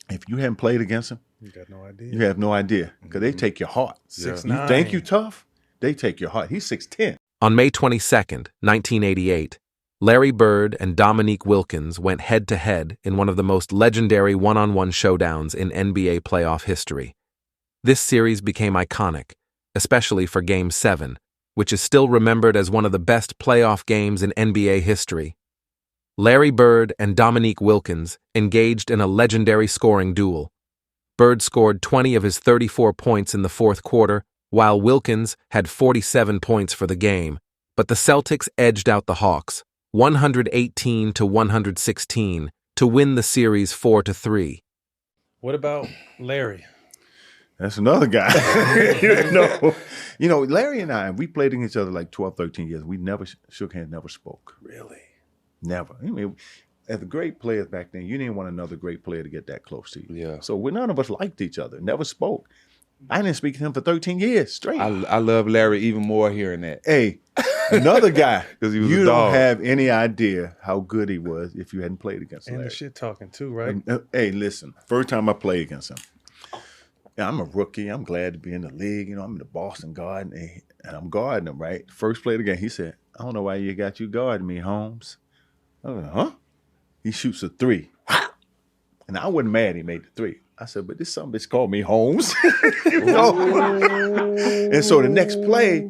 If you haven't played against them, You got no idea. you have no idea because they take your heart. 6'9". You think you tough, they take your heart. He's 6'10". On May 22nd, 1988, Larry Bird and Dominique Wilkins went head-to-head in one of the most legendary one-on-one showdowns in NBA playoff history. This series became iconic, especially for Game 7, which is still remembered as one of the best playoff games in NBA history. Larry Bird and Dominique Wilkins engaged in a legendary scoring duel. Bird scored 20 of his 34 points in the fourth quarter, while Wilkins had 47 points for the game, but the Celtics edged out the Hawks, 118-116, to win the series 4-3. What about Larry? That's another guy. Larry and I, we played against each other like 12, 13 years. We never shook hands, never spoke. Really? Never. I mean, as great players back then, you didn't want another great player to get that close to you. Yeah. So none of us liked each other, never spoke. I didn't speak to him for 13 years straight. I love Larry even more hearing that. Hey, another guy, 'Cause he was you a don't dog. have any idea how good he was if you hadn't played against And Larry. the shit talking too, right? Hey, listen, first time I played against him, I'm a rookie. I'm glad to be in the league. I'm in the Boston Garden, and I'm guarding him, right? First play of the game, he said, I don't know why you got you guarding me, Holmes. I was like, huh? He shoots a three. And I wasn't mad he made the three. I said, but this some bitch called me Holmes. And so the next play,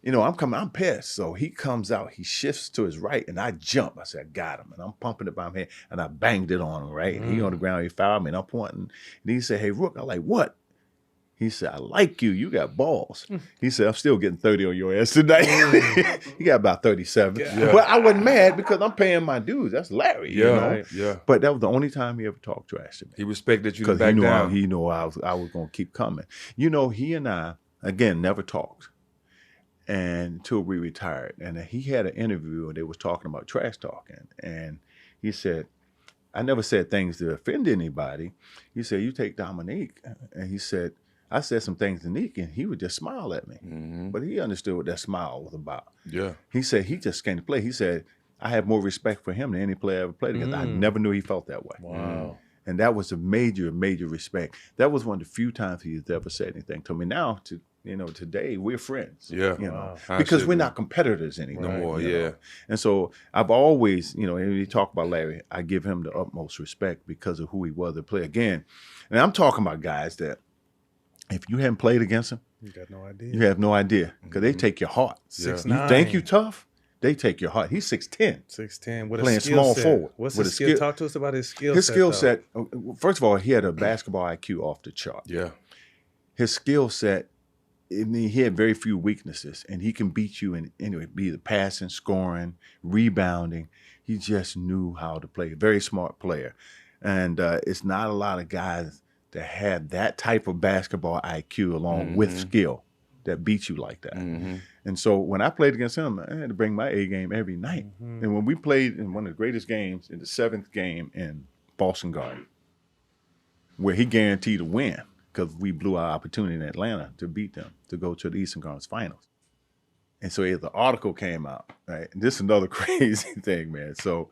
I'm pissed. So he comes out, he shifts to his right, and I jump. I said, I got him. And I'm pumping it by my hand, and I banged it on him, right? And he on the ground, he fouled me, and I'm pointing. And he said, hey, Rook. I'm like, what? He said, I like you. You got balls. He said, I'm still getting 30 on your ass tonight. He got about 37. Yeah. But I wasn't mad because I'm paying my dues. That's Larry. Yeah, yeah. But that was the only time he ever talked trash to me. He respected you to Because back down. he knew I was going to keep coming. He and I, again, never talked until we retired. And he had an interview and they was talking about trash talking. And he said, I never said things to offend anybody. He said, you take Dominique. And he said, I said some things to Nick and he would just smile at me. Mm-hmm. But he understood what that smile was about. Yeah. He said he just came to play. He said, I have more respect for him than any player I ever played against. I never knew he felt that way. Wow. And that was a major, major respect. That was one of the few times he's ever said anything to me. Now, today we're friends. Yeah. Wow. Because we're not competitors anymore. No more, you know. yeah. And so I've always, when you talk about Larry, I give him the utmost respect because of who he was to play. Again, and I'm talking about guys that if you haven't played against them, You got no idea. you have no idea because they take your heart. 6'9". You think you tough, they take your heart. He's 6'10". 6'10". What a Playing skill small set. forward. What's With his a skill? skill- Talk to us about his skill set. His skill though. set, first of all, he had a basketball IQ off the chart. Yeah. His skill set, he had very few weaknesses, and he can beat you in anyway, be the passing, scoring, rebounding. He just knew how to play. Very smart player. And it's not a lot of guys that have that type of basketball IQ along with skill that beat you like that. Mm-hmm. And so when I played against him, I had to bring my A game every night. And when we played in one of the greatest games, in the 7th game in Boston Garden, where he guaranteed a win because we blew our opportunity in Atlanta to beat them, to go to the Eastern Conference Finals. And so the article came out, right? And this is another crazy thing, man. So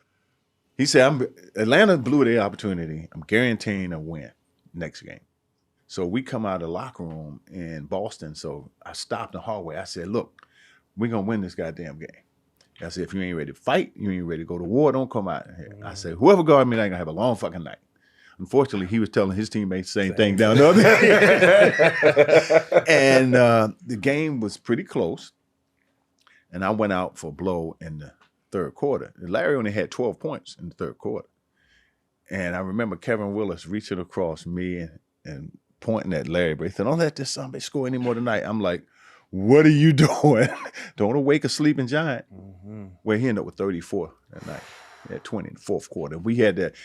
he said, Atlanta blew their opportunity. I'm guaranteeing a win next game. So we come out of the locker room in Boston. So I stopped in the hallway. I said, look, we're going to win this goddamn game. I said, if you ain't ready to fight, you ain't ready to go to war, don't come out here. I said, whoever guard me, ain't going to have a long fucking night. Unfortunately, he was telling his teammates the same thing down the other. And the game was pretty close. And I went out for a blow in the third quarter. Larry only had 12 points in the third quarter. And I remember Kevin Willis reaching across me and pointing at Larry, but he said, don't let this son bitch score anymore tonight. I'm like, what are you doing? Don't awake a sleeping giant. Well, he ended up with 34 that night. He had 20 in the fourth quarter. We had that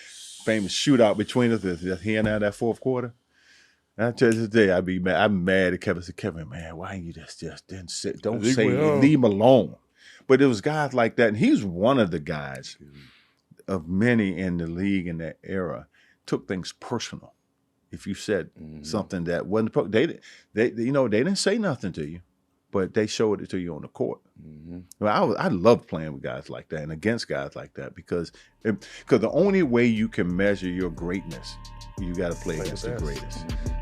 famous shootout between us, he and I, that fourth quarter. And I tell you today, I'd be mad. I'm mad at Kevin. I said, Kevin, man, why you just didn't sit? Don't say it. Leave him alone. But it was guys like that. And he's one of the guys of many in the league in that era, took things personal. If you said something that wasn't, they didn't say nothing to you. but they showed it to you on the court. Mm-hmm. Well, I love playing with guys like that and against guys like that because the only way you can measure your greatness, you got to play against the the best. greatest.